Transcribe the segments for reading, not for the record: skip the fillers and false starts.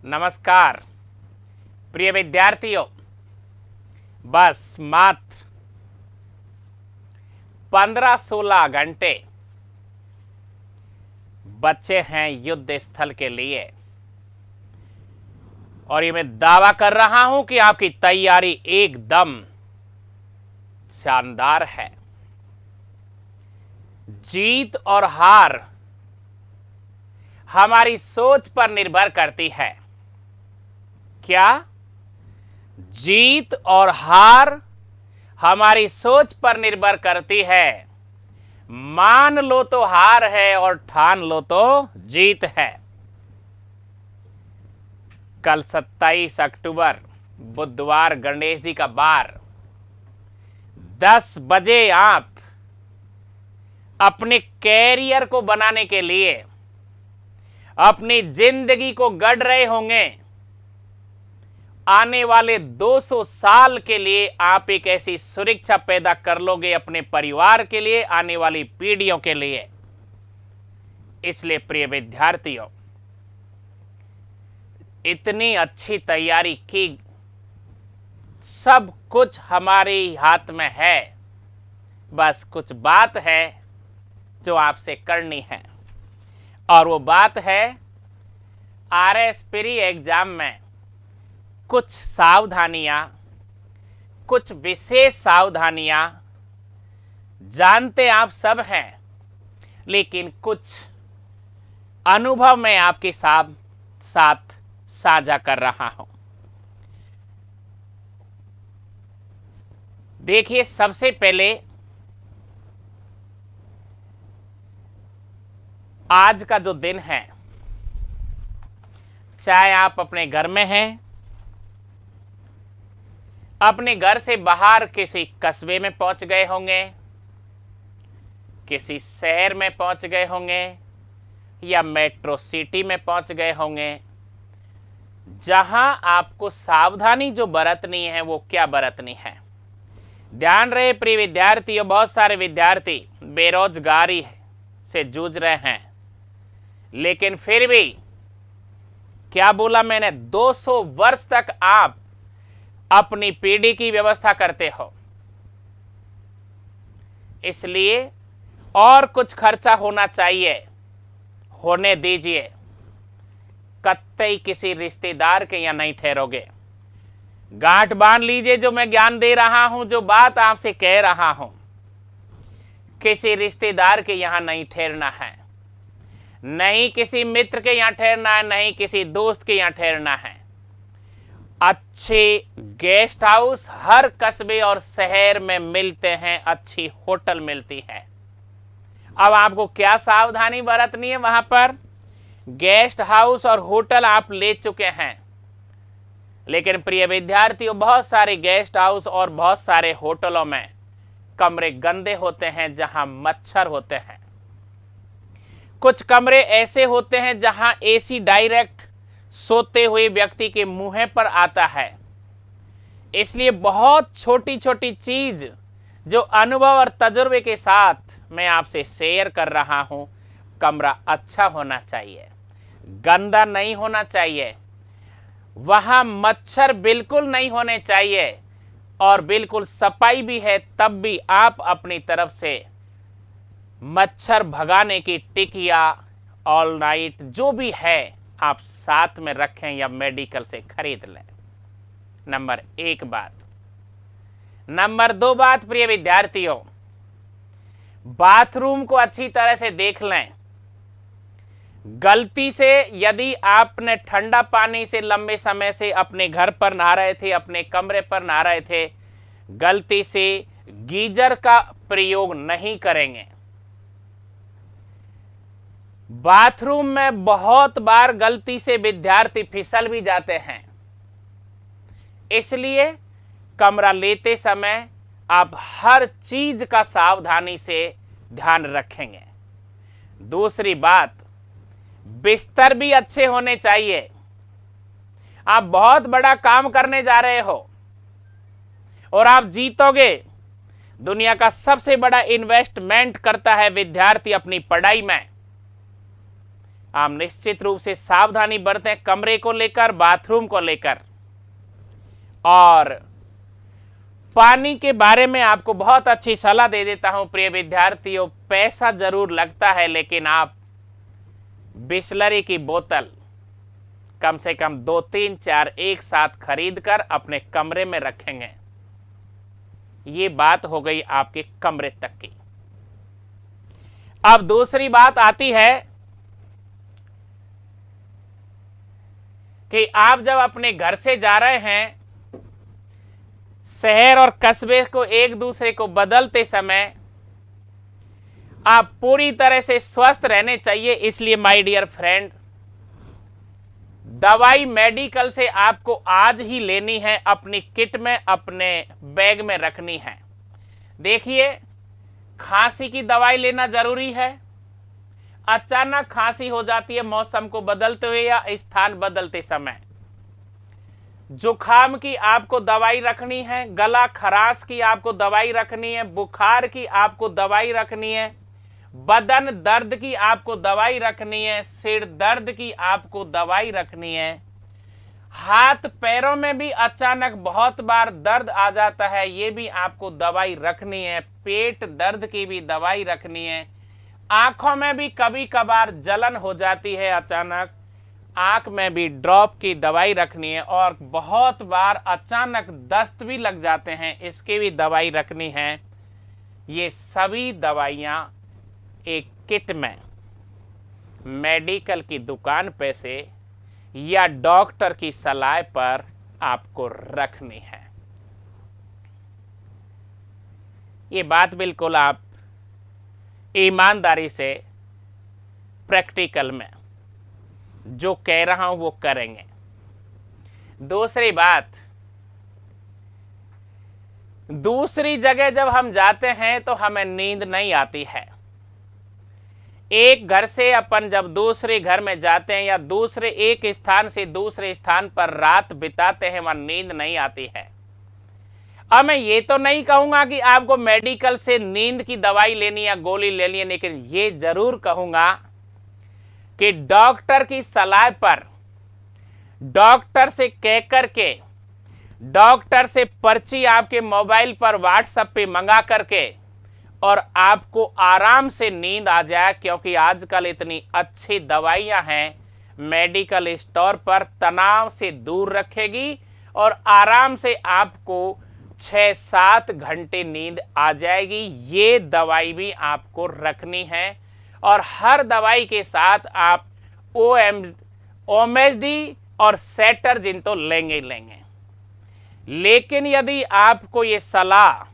नमस्कार प्रिय विद्यार्थियों, बस मात्र 15-16 घंटे बचे हैं युद्ध स्थल के लिए और ये मैं दावा कर रहा हूं कि आपकी तैयारी एकदम शानदार है। जीत और हार हमारी सोच पर निर्भर करती है। क्या? जीत और हार हमारी सोच पर निर्भर करती है। मान लो तो हार है और ठान लो तो जीत है। कल 27 अक्टूबर बुधवार, गणेश जी का वार, 10 बजे आप अपने कैरियर को बनाने के लिए अपनी जिंदगी को गढ़ रहे होंगे। आने वाले 200 साल के लिए आप एक ऐसी सुरक्षा पैदा कर लोगे अपने परिवार के लिए, आने वाली पीढ़ियों के लिए। इसलिए प्रिय विद्यार्थियों, इतनी अच्छी तैयारी की, सब कुछ हमारे हाथ में है। बस कुछ बात है जो आपसे करनी है और वो बात है RS प्री एग्जाम में कुछ सावधानियां, कुछ विशेष सावधानियां जानते आप सब हैं, लेकिन कुछ अनुभव मैं आपके साथ साझा कर रहा हूं। देखिए, सबसे पहले आज का जो दिन है, चाहे आप अपने घर में हैं, अपने घर से बाहर किसी कस्बे में पहुंच गए होंगे, किसी शहर में पहुंच गए होंगे या मेट्रो सिटी में पहुंच गए होंगे, जहां आपको सावधानी जो बरतनी है वो क्या बरतनी है। ध्यान रहे प्रिय विद्यार्थियों, बहुत सारे विद्यार्थी बेरोजगारी से जूझ रहे हैं, लेकिन फिर भी क्या बोला मैंने, 200 वर्ष तक आप अपनी पीढ़ी की व्यवस्था करते हो। इसलिए और कुछ खर्चा होना चाहिए, होने दीजिए। कतई किसी रिश्तेदार के यहाँ नहीं ठहरोगे। गांठ बांध लीजिए, जो मैं ज्ञान दे रहा हूं, जो बात आपसे कह रहा हूं, किसी रिश्तेदार के यहाँ नहीं ठहरना है, नहीं किसी मित्र के यहाँ ठहरना है, नहीं किसी दोस्त के यहाँ ठहरना है। अच्छे गेस्ट हाउस हर कस्बे और शहर में मिलते हैं, अच्छी होटल मिलती है। अब आपको क्या सावधानी बरतनी है वहां पर? गेस्ट हाउस और होटल आप ले चुके हैं, लेकिन प्रिय विद्यार्थियों, बहुत सारे गेस्ट हाउस और बहुत सारे होटलों में कमरे गंदे होते हैं, जहां मच्छर होते हैं। कुछ कमरे ऐसे होते हैं जहां AC डायरेक्ट सोते हुए व्यक्ति के मुंह पर आता है। इसलिए बहुत छोटी छोटी चीज जो अनुभव और तजुर्बे के साथ मैं आपसे शेयर कर रहा हूं, कमरा अच्छा होना चाहिए, गंदा नहीं होना चाहिए, वहां मच्छर बिल्कुल नहीं होने चाहिए, और बिल्कुल सफाई भी है तब भी आप अपनी तरफ से मच्छर भगाने की टिकिया, ऑल नाइट जो भी है आप साथ में रखें या मेडिकल से खरीद लें। नंबर 1 बात। नंबर 2 बात, प्रिय विद्यार्थियों, बाथरूम को अच्छी तरह से देख लें। गलती से यदि आपने ठंडा पानी से लंबे समय से अपने घर पर नहा रहे थे, अपने कमरे पर नहा रहे थे, गलती से गीजर का प्रयोग नहीं करेंगे। बाथरूम में बहुत बार गलती से विद्यार्थी फिसल भी जाते हैं, इसलिए कमरा लेते समय आप हर चीज का सावधानी से ध्यान रखेंगे। दूसरी बात, बिस्तर भी अच्छे होने चाहिए। आप बहुत बड़ा काम करने जा रहे हो और आप जीतोगे। दुनिया का सबसे बड़ा इन्वेस्टमेंट करता है विद्यार्थी अपनी पढ़ाई में। आप निश्चित रूप से सावधानी बरतें कमरे को लेकर, बाथरूम को लेकर। और पानी के बारे में आपको बहुत अच्छी सलाह दे देता हूं प्रिय विद्यार्थियों। पैसा जरूर लगता है, लेकिन आप बिसलरी की बोतल कम से कम 2, 3, 4 एक साथ खरीद कर अपने कमरे में रखेंगे। ये बात हो गई आपके कमरे तक की। अब दूसरी बात आती है कि आप जब अपने घर से जा रहे हैं, शहर और कस्बे को एक दूसरे को बदलते समय आप पूरी तरह से स्वस्थ रहने चाहिए। इसलिए माय डियर फ्रेंड, दवाई मेडिकल से आपको आज ही लेनी है, अपनी किट में, अपने बैग में रखनी है। देखिए, खांसी की दवाई लेना जरूरी है। अचानक खांसी हो जाती है मौसम को बदलते हुए या स्थान बदलते समय। जुखाम की आपको दवाई रखनी है, गला खराश की आपको दवाई रखनी है, बुखार की आपको दवाई रखनी है, बदन दर्द की आपको दवाई रखनी है, सिर दर्द की आपको दवाई रखनी है। हाथ पैरों में भी अचानक बहुत बार दर्द आ जाता है, ये भी आपको दवाई रखनी है। पेट दर्द की भी दवाई रखनी है। आंखों में भी कभी कभार जलन हो जाती है अचानक, आंख में भी ड्रॉप की दवाई रखनी है। और बहुत बार अचानक दस्त भी लग जाते हैं, इसकी भी दवाई रखनी है। ये सभी दवाइयाँ एक किट में मेडिकल की दुकान पे से या डॉक्टर की सलाह पर आपको रखनी है। ये बात बिल्कुल आप ईमानदारी से प्रैक्टिकल में जो कह रहा हूं वो करेंगे। दूसरी बात, दूसरी जगह जब हम जाते हैं तो हमें नींद नहीं आती है। एक घर से अपन जब दूसरे घर में जाते हैं या दूसरे एक स्थान से दूसरे स्थान पर रात बिताते हैं, वहां नींद नहीं आती है। अब मैं ये तो नहीं कहूंगा कि आपको मेडिकल से नींद की दवाई लेनी या गोली लेनी है, लेकिन ये जरूर कहूंगा कि डॉक्टर की सलाह पर, डॉक्टर से कह करके, डॉक्टर से पर्ची आपके मोबाइल पर व्हाट्सएप पे मंगा करके और आपको आराम से नींद आ जाए, क्योंकि आजकल इतनी अच्छी दवाइयां हैं मेडिकल स्टोर पर, तनाव से दूर रखेगी और आराम से आपको 6-7 घंटे नींद आ जाएगी। ये दवाई भी आपको रखनी है। और हर दवाई के साथ आप ओमेसडी और सेटर्जिन तो लेंगे ही लेंगे। लेकिन यदि आपको ये सलाह,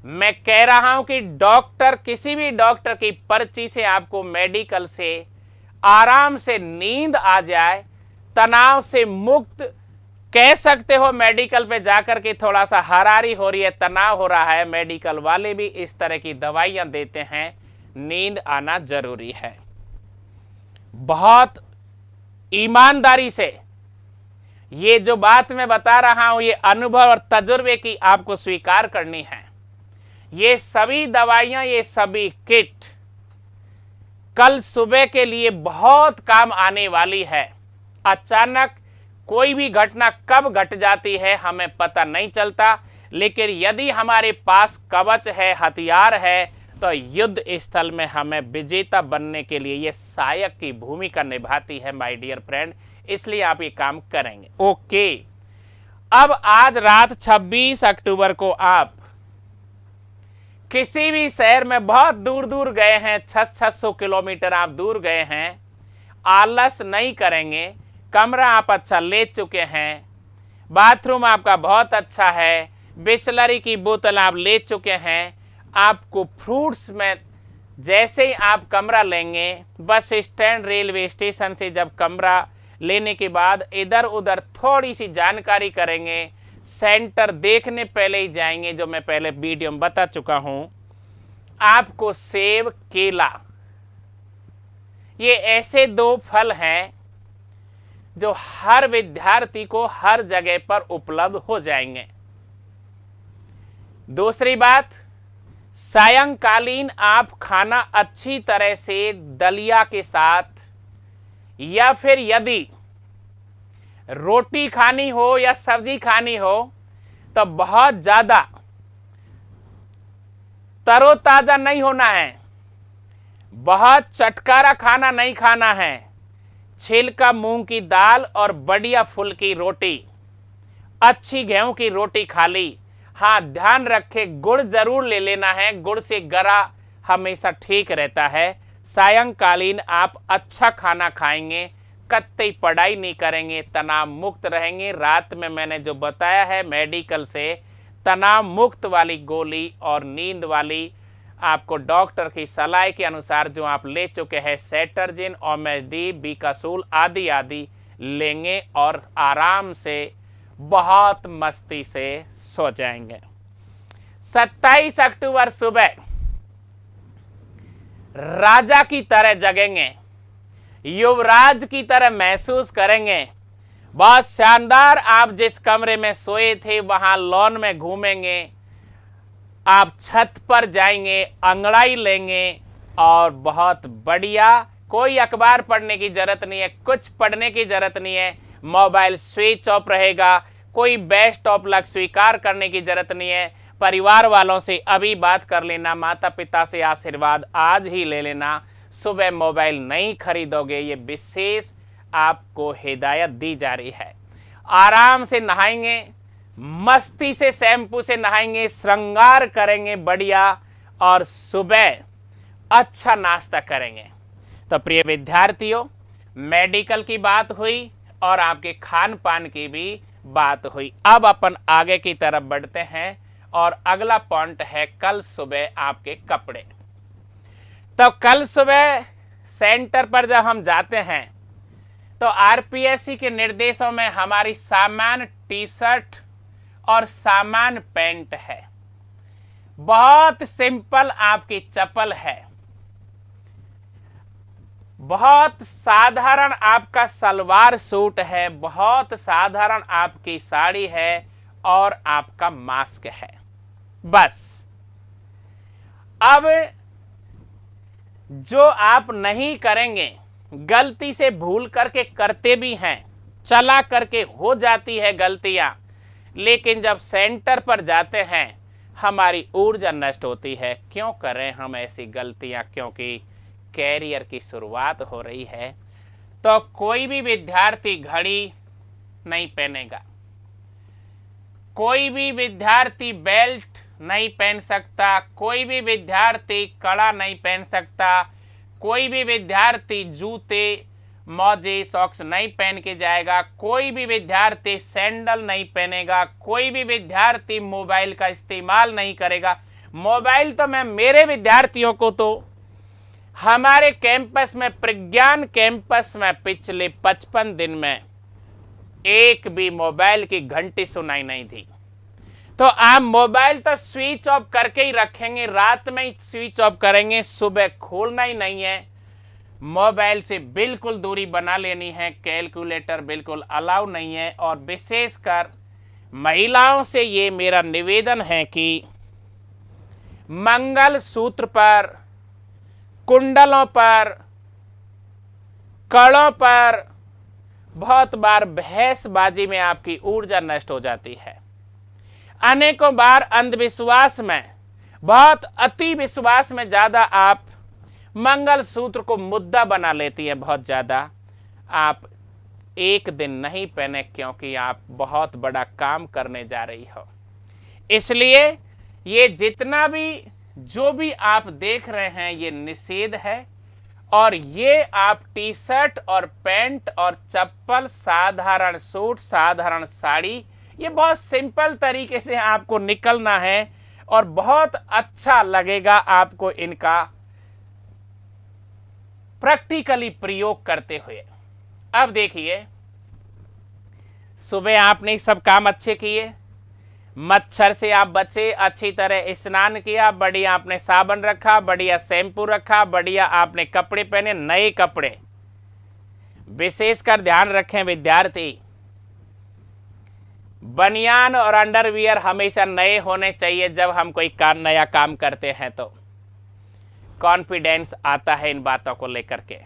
मैं कह रहा हूं कि डॉक्टर, किसी भी डॉक्टर की पर्ची से आपको मेडिकल से आराम से नींद आ जाए, तनाव से मुक्त, कह सकते हो मेडिकल पे जाकर के थोड़ा सा हरारी हो रही है, तनाव हो रहा है, मेडिकल वाले भी इस तरह की दवाइयां देते हैं। नींद आना जरूरी है। बहुत ईमानदारी से ये जो बात मैं बता रहा हूं, ये अनुभव और तजुर्बे की आपको स्वीकार करनी है। ये सभी दवाइयां, ये सभी किट कल सुबह के लिए बहुत काम आने वाली है। अचानक कोई भी घटना कब घट जाती है हमें पता नहीं चलता, लेकिन यदि हमारे पास कवच है, हथियार है, तो युद्ध स्थल में हमें विजेता बनने के लिए ये सहायक की भूमिका निभाती है माय डियर फ्रेंड। इसलिए आप ये काम करेंगे। ओके, अब आज रात 26 अक्टूबर को आप किसी भी शहर में बहुत दूर दूर गए हैं, 600 किलोमीटर आप दूर गए हैं, आलस नहीं करेंगे। कमरा आप अच्छा ले चुके हैं, बाथरूम आपका बहुत अच्छा है, बिसलरी की बोतल आप ले चुके हैं। आपको फ्रूट्स में, जैसे ही आप कमरा लेंगे, बस स्टैंड, रेलवे स्टेशन से जब कमरा लेने के बाद इधर उधर थोड़ी सी जानकारी करेंगे, सेंटर देखने पहले ही जाएंगे, जो मैं पहले वीडियो में बता चुका हूं। आपको सेब, केला, ये ऐसे 2 फल हैं जो हर विद्यार्थी को हर जगह पर उपलब्ध हो जाएंगे। दूसरी बात, सायंकालीन आप खाना अच्छी तरह से दलिया के साथ, या फिर यदि रोटी खानी हो या सब्जी खानी हो तो बहुत ज्यादा तरोताजा नहीं होना है, बहुत चटकारा खाना नहीं खाना है। छिलका मूंग की दाल और बढ़िया फुल्की रोटी, अच्छी गेहूं की रोटी खा ली। हाँ, ध्यान रखें गुड़ जरूर ले लेना है, गुड़ से गला हमेशा ठीक रहता है। सायंकालीन आप अच्छा खाना खाएंगे, कतई पढ़ाई नहीं करेंगे, तनाव मुक्त रहेंगे। रात में मैंने जो बताया है मेडिकल से, तनाव मुक्त वाली गोली और नींद वाली आपको डॉक्टर की सलाह के अनुसार जो आप ले चुके हैं, सेटर्जिन, ओमेडी, बीकासूल आदि आदि लेंगे और आराम से बहुत मस्ती से सो जाएंगे। 27 अक्टूबर सुबह राजा की तरह जगेंगे, युवराज की तरह महसूस करेंगे। बहुत शानदार। आप जिस कमरे में सोए थे वहां लॉन में घूमेंगे, आप छत पर जाएंगे, अंगड़ाई लेंगे और बहुत बढ़िया। कोई अखबार पढ़ने की जरूरत नहीं है, कुछ पढ़ने की जरूरत नहीं है, मोबाइल स्विच ऑफ रहेगा, कोई बेस्ट ऑफ लक स्वीकार करने की जरूरत नहीं है। परिवार वालों से अभी बात कर लेना, माता पिता से आशीर्वाद आज ही ले लेना। सुबह मोबाइल नहीं खरीदोगे, ये विशेष आपको हिदायत दी जा रही है। आराम से नहाएंगे, मस्ती से शैम्पू से नहाएंगे, श्रृंगार करेंगे बढ़िया और सुबह अच्छा नाश्ता करेंगे। तो प्रिय विद्यार्थियों, मेडिकल की बात हुई और आपके खान पान की भी बात हुई। अब अपन आगे की तरफ बढ़ते हैं और अगला पॉइंट है कल सुबह आपके कपड़े। तो कल सुबह सेंटर पर जब हम जाते हैं तो आरपीएससी के निर्देशों में हमारी सामान्य टी शर्ट और सामान्य पैंट है, बहुत सिंपल आपकी चप्पल है, बहुत साधारण आपका सलवार सूट है, बहुत साधारण आपकी साड़ी है और आपका मास्क है, बस। अब जो आप नहीं करेंगे, गलती से भूल करके करते भी हैं, चला करके हो जाती है गलतियां, लेकिन जब सेंटर पर जाते हैं हमारी ऊर्जा नष्ट होती है। क्यों करें हम ऐसी गलतियां? क्योंकि कैरियर की शुरुआत हो रही है। तो कोई भी विद्यार्थी घड़ी नहीं पहनेगा, कोई भी विद्यार्थी बेल्ट नहीं पहन सकता, कोई भी विद्यार्थी कड़ा नहीं पहन सकता, कोई भी विद्यार्थी जूते मोजे सॉक्स नहीं पहन के जाएगा, कोई भी विद्यार्थी सैंडल नहीं पहनेगा, कोई भी विद्यार्थी मोबाइल का इस्तेमाल नहीं करेगा। मोबाइल तो मैं मेरे विद्यार्थियों को तो हमारे कैंपस में, प्रज्ञान कैंपस में पिछले 55 दिन में एक भी मोबाइल की घंटी सुनाई नहीं थी। तो आप मोबाइल तो स्विच ऑफ करके ही रखेंगे, रात में ही स्विच ऑफ करेंगे, सुबह खोलना ही नहीं है। मोबाइल से बिल्कुल दूरी बना लेनी है, कैलकुलेटर बिल्कुल अलाउ नहीं है। और विशेषकर महिलाओं से ये मेरा निवेदन है कि मंगल सूत्र पर, कुंडलों पर, कड़ों पर बहुत बार बहसबाजी में आपकी ऊर्जा नष्ट हो जाती है। अनेकों बार अंधविश्वास में, बहुत अति विश्वास में ज्यादा आप मंगल सूत्र को मुद्दा बना लेती है। बहुत ज्यादा आप एक दिन नहीं पहने क्योंकि आप बहुत बड़ा काम करने जा रही हो। इसलिए ये जितना भी जो भी आप देख रहे हैं ये निषेध है। और ये आप टी शर्ट और पैंट और चप्पल, साधारण सूट, साधारण साड़ी, ये बहुत सिंपल तरीके से आपको निकलना है और बहुत अच्छा लगेगा आपको इनका प्रैक्टिकली प्रयोग करते हुए। अब देखिए, सुबह आपने सब काम अच्छे किए, मच्छर से आप बचे, अच्छी तरह स्नान किया, बढ़िया आपने साबुन रखा, बढ़िया शैम्पू रखा, बढ़िया आपने कपड़े पहने, नए कपड़े। विशेषकर ध्यान रखें विद्यार्थी, बनियान और अंडरवियर हमेशा नए होने चाहिए जब हम कोई नया काम करते हैं, तो कॉन्फिडेंस आता है इन बातों को लेकर के।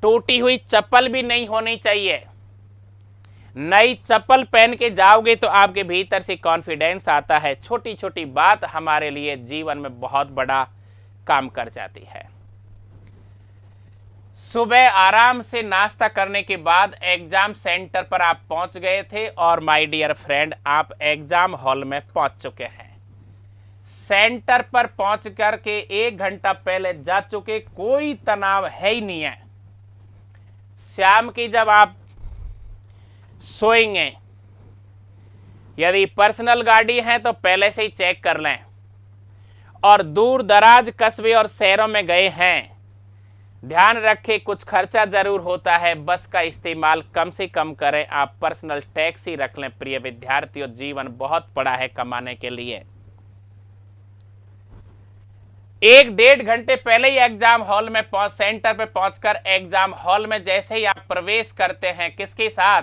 टूटी हुई चप्पल भी नहीं होनी चाहिए। नई चप्पल पहन के जाओगे तो आपके भीतर से कॉन्फिडेंस आता है। छोटी छोटी बात हमारे लिए जीवन में बहुत बड़ा काम कर जाती है। सुबह आराम से नाश्ता करने के बाद एग्जाम सेंटर पर आप पहुंच गए थे और माय डियर फ्रेंड, आप एग्जाम हॉल में पहुंच चुके हैं। सेंटर पर पहुंच करके 1 घंटा पहले जा चुके, कोई तनाव है ही नहीं है। शाम की जब आप सोएंगे, यदि पर्सनल गाड़ी है तो पहले से ही चेक कर लें, और दूर दराज कस्बे और शहरों में गए हैं, ध्यान रखें कुछ खर्चा जरूर होता है, बस का इस्तेमाल कम से कम करें। आप पर्सनल टैक्सी रख लें। प्रिय विद्यार्थियों, जीवन बहुत बड़ा है कमाने के लिए। 1-1.5 घंटे पहले ही एग्जाम हॉल में सेंटर पे पहुंचकर एग्जाम हॉल में जैसे ही आप प्रवेश करते हैं, किसके साथ?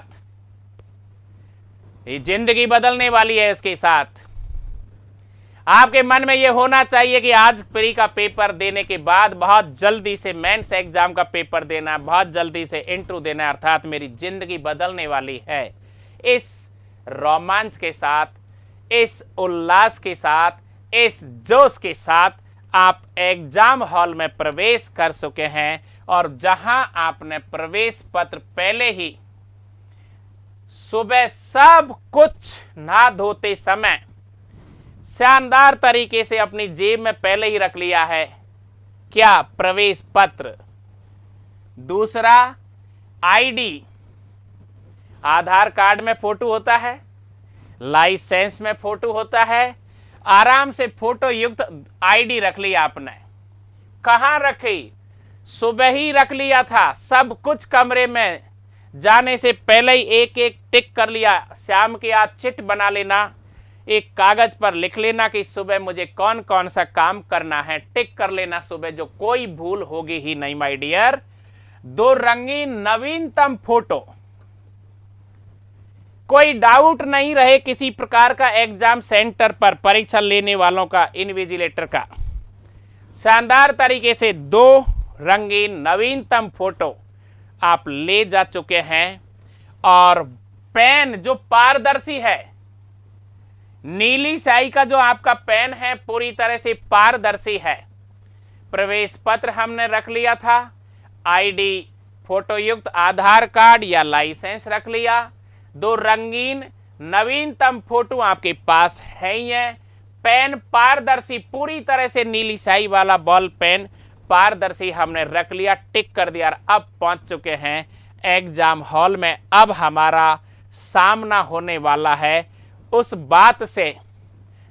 ये जिंदगी बदलने वाली है। इसके साथ आपके मन में ये होना चाहिए कि आज प्री का पेपर देने के बाद बहुत जल्दी से मेंस एग्जाम का पेपर देना, बहुत जल्दी से इंटरव्यू देना, अर्थात मेरी जिंदगी बदलने वाली है। इस रोमांच के साथ, इस उल्लास के साथ, इस जोश के साथ आप एग्जाम हॉल में प्रवेश कर चुके हैं, और जहां आपने प्रवेश पत्र पहले ही सुबह सब कुछ नहा धोते समय शानदार तरीके से अपनी जेब में पहले ही रख लिया है। क्या? प्रवेश पत्र। दूसरा, आईडी। आधार कार्ड में फोटो होता है, लाइसेंस में फोटो होता है, आराम से फोटो युक्त आईडी रख लिया आपने। कहां रखी? सुबह ही रख लिया था। सब कुछ कमरे में जाने से पहले ही एक एक टिक कर लिया। शाम की आज चिट बना लेना, एक कागज पर लिख लेना कि सुबह मुझे कौन कौन सा काम करना है, टिक कर लेना सुबह, जो कोई भूल होगी ही नहीं माय डियर। 2 रंगीन नवीनतम फोटो, कोई डाउट नहीं रहे किसी प्रकार का एग्जाम सेंटर पर परीक्षा लेने वालों का, इन्विजिलेटर का। शानदार तरीके से 2 रंगीन नवीनतम फोटो आप ले जा चुके हैं, और पेन जो पारदर्शी है, नीली स्याही का जो आपका पेन है पूरी तरह से पारदर्शी है। प्रवेश पत्र हमने रख लिया था, आईडी, फोटो युक्त आधार कार्ड या लाइसेंस रख लिया, 2 रंगीन नवीनतम फोटो आपके पास है ही है, पेन पारदर्शी, पूरी तरह से नीली स्याही वाला बॉल पेन पारदर्शी हमने रख लिया, टिक कर दिया। अब पहुंच चुके हैं एग्जाम हॉल में। अब हमारा सामना होने वाला है उस बात से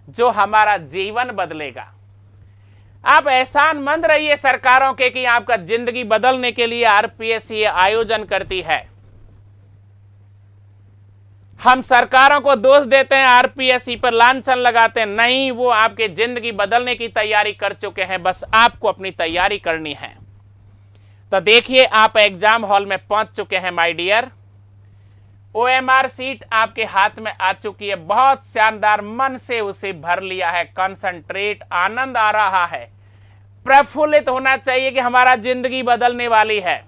जो हमारा जीवन बदलेगा। आप एहसानमंद रहिए सरकारों के कि आपका जिंदगी बदलने के लिए आरपीएससी आयोजन करती है। हम सरकारों को दोष देते हैं, आरपीएससी पर लांछन लगाते हैं, नहीं, वो आपके जिंदगी बदलने की तैयारी कर चुके हैं, बस आपको अपनी तैयारी करनी है। तो देखिए, आप एग्जाम हॉल में पहुंच चुके हैं माय डियर। ओएमआर सीट आपके हाथ में आ चुकी है, बहुत शानदार, मन से उसे भर लिया है, कंसंट्रेट, आनंद आ रहा है, प्रफुल्लित होना चाहिए कि हमारा जिंदगी बदलने वाली है,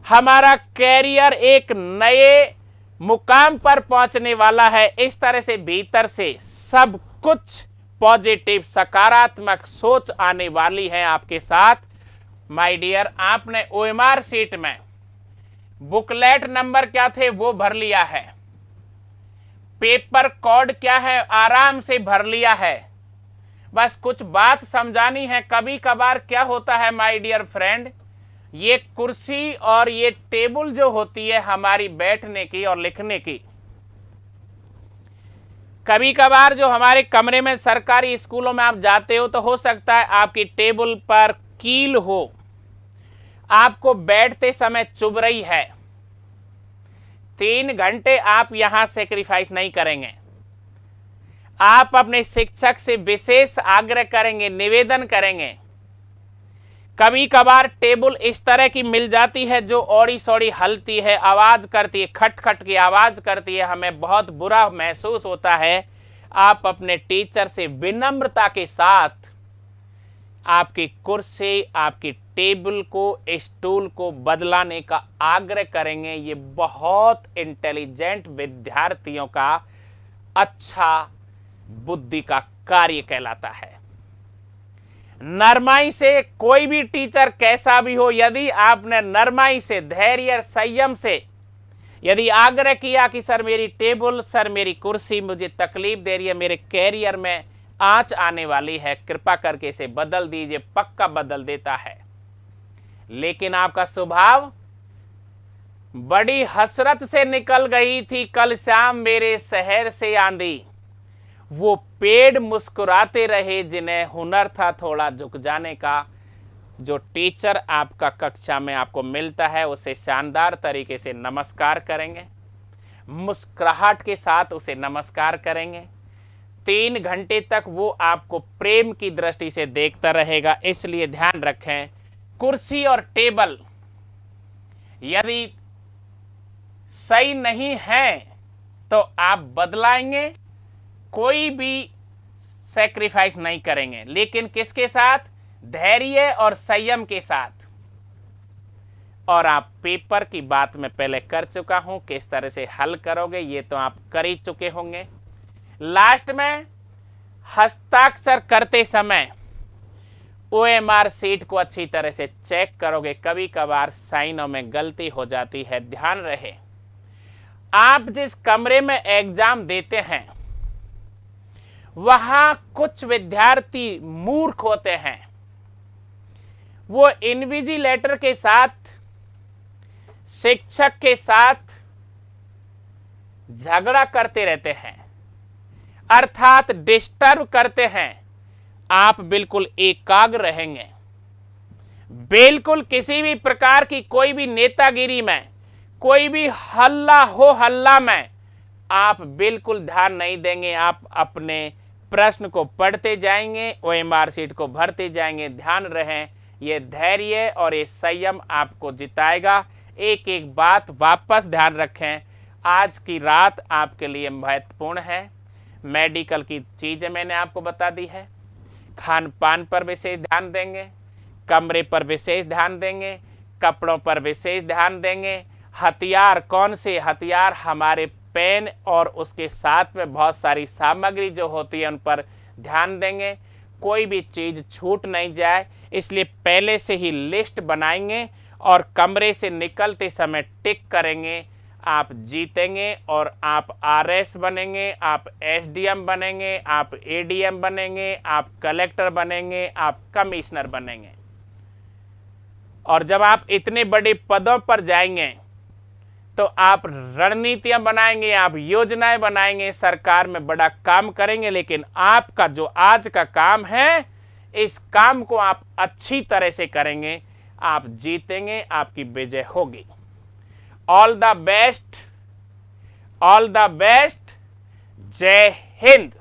हमारा कैरियर एक नए मुकाम पर पहुंचने वाला है। इस तरह से भीतर से सब कुछ पॉजिटिव, सकारात्मक सोच आने वाली है आपके साथ माय डियर। आपने ओएमआर सीट में बुकलेट नंबर क्या थे वो भर लिया है, पेपर कोड क्या है आराम से भर लिया है। बस कुछ बात समझानी है। कभी कभार क्या होता है माय डियर फ्रेंड, ये कुर्सी और ये टेबल जो होती है हमारी बैठने की और लिखने की, कभी कभार जो हमारे कमरे में सरकारी स्कूलों में आप जाते हो तो हो सकता है आपकी टेबल पर कील हो, आपको बैठते समय चुभ रही है। 3 घंटे आप यहां सेक्रीफाइस नहीं करेंगे। आप अपने शिक्षक से विशेष आग्रह करेंगे, निवेदन करेंगे कभी कभार टेबल इस तरह की मिल जाती है जो औड़ी सौड़ी हलती है, आवाज करती है, खट खट की आवाज करती है, हमें बहुत बुरा महसूस होता है। आप अपने टीचर से विनम्रता के साथ आपकी कुर्सी, आपकी टेबल को, स्टूल को बदलाने का आग्रह करेंगे। ये बहुत इंटेलिजेंट विद्यार्थियों का अच्छा बुद्धि का कार्य कहलाता है। नरमाई से कोई भी टीचर कैसा भी हो, यदि आपने नरमाई से, धैर्य, संयम से यदि आग्रह किया कि सर मेरी टेबल, सर मेरी कुर्सी मुझे तकलीफ दे रही है, मेरे कैरियर में आंच आने वाली है, कृपा करके इसे बदल दीजिए, पक्का बदल देता है। लेकिन आपका स्वभाव बड़ी हसरत से निकल गई थी कल शाम मेरे शहर से आंधी, वो पेड़ मुस्कुराते रहे जिन्हें हुनर था थोड़ा झुक जाने का। जो टीचर आपका कक्षा में आपको मिलता है उसे शानदार तरीके से नमस्कार करेंगे, मुस्कुराहट के साथ उसे नमस्कार करेंगे। 3 घंटे तक वो आपको प्रेम की दृष्टि से देखता रहेगा। इसलिए ध्यान रखें, कुर्सी और टेबल यदि सही नहीं है तो आप बदलाएंगे, कोई भी सैक्रिफाइस नहीं करेंगे, लेकिन किसके साथ? धैर्य और संयम के साथ। और आप पेपर की बात में पहले कर चुका हूं, किस तरह से हल करोगे ये तो आप कर ही चुके होंगे। लास्ट में हस्ताक्षर करते समय OMR सीट को अच्छी तरह से चेक करोगे, कभी कभार साइनों में गलती हो जाती है, ध्यान रहे। आप जिस कमरे में एग्जाम देते हैं वहां कुछ विद्यार्थी मूर्ख होते हैं, वो इन्विजिलेटर के साथ, शिक्षक के साथ झगड़ा करते रहते हैं, अर्थात डिस्टर्ब करते हैं। आप बिल्कुल एकाग्र रहेंगे, बिल्कुल किसी भी प्रकार की कोई भी नेतागिरी में, कोई भी हल्ला में आप बिल्कुल ध्यान नहीं देंगे। आप अपने प्रश्न को पढ़ते जाएंगे, OMR सीट को भरते जाएंगे। ध्यान रहें, ये धैर्य और ये संयम आपको जिताएगा। एक एक बात वापस ध्यान रखें, आज की रात आपके लिए महत्वपूर्ण है। मेडिकल की चीज़ें मैंने आपको बता दी है, खान पान पर विशेष ध्यान देंगे, कमरे पर विशेष ध्यान देंगे, कपड़ों पर विशेष ध्यान देंगे। हथियार कौन से? हथियार हमारे पेन और उसके साथ में बहुत सारी सामग्री जो होती है उन पर ध्यान देंगे। कोई भी चीज़ छूट नहीं जाए, इसलिए पहले से ही लिस्ट बनाएंगे और कमरे से निकलते समय टिक करेंगे। आप जीतेंगे और आप RS बनेंगे, आप SDM बनेंगे, आप ADM बनेंगे, आप कलेक्टर बनेंगे, आप कमिश्नर बनेंगे। और जब आप इतने बड़े पदों पर जाएंगे तो आप रणनीतियां बनाएंगे, आप योजनाएं बनाएंगे, सरकार में बड़ा काम करेंगे। लेकिन आपका जो आज का काम है, इस काम को आप अच्छी तरह से करेंगे, आप जीतेंगे, आपकी विजय होगी। All the best, all the best. जय हिंद।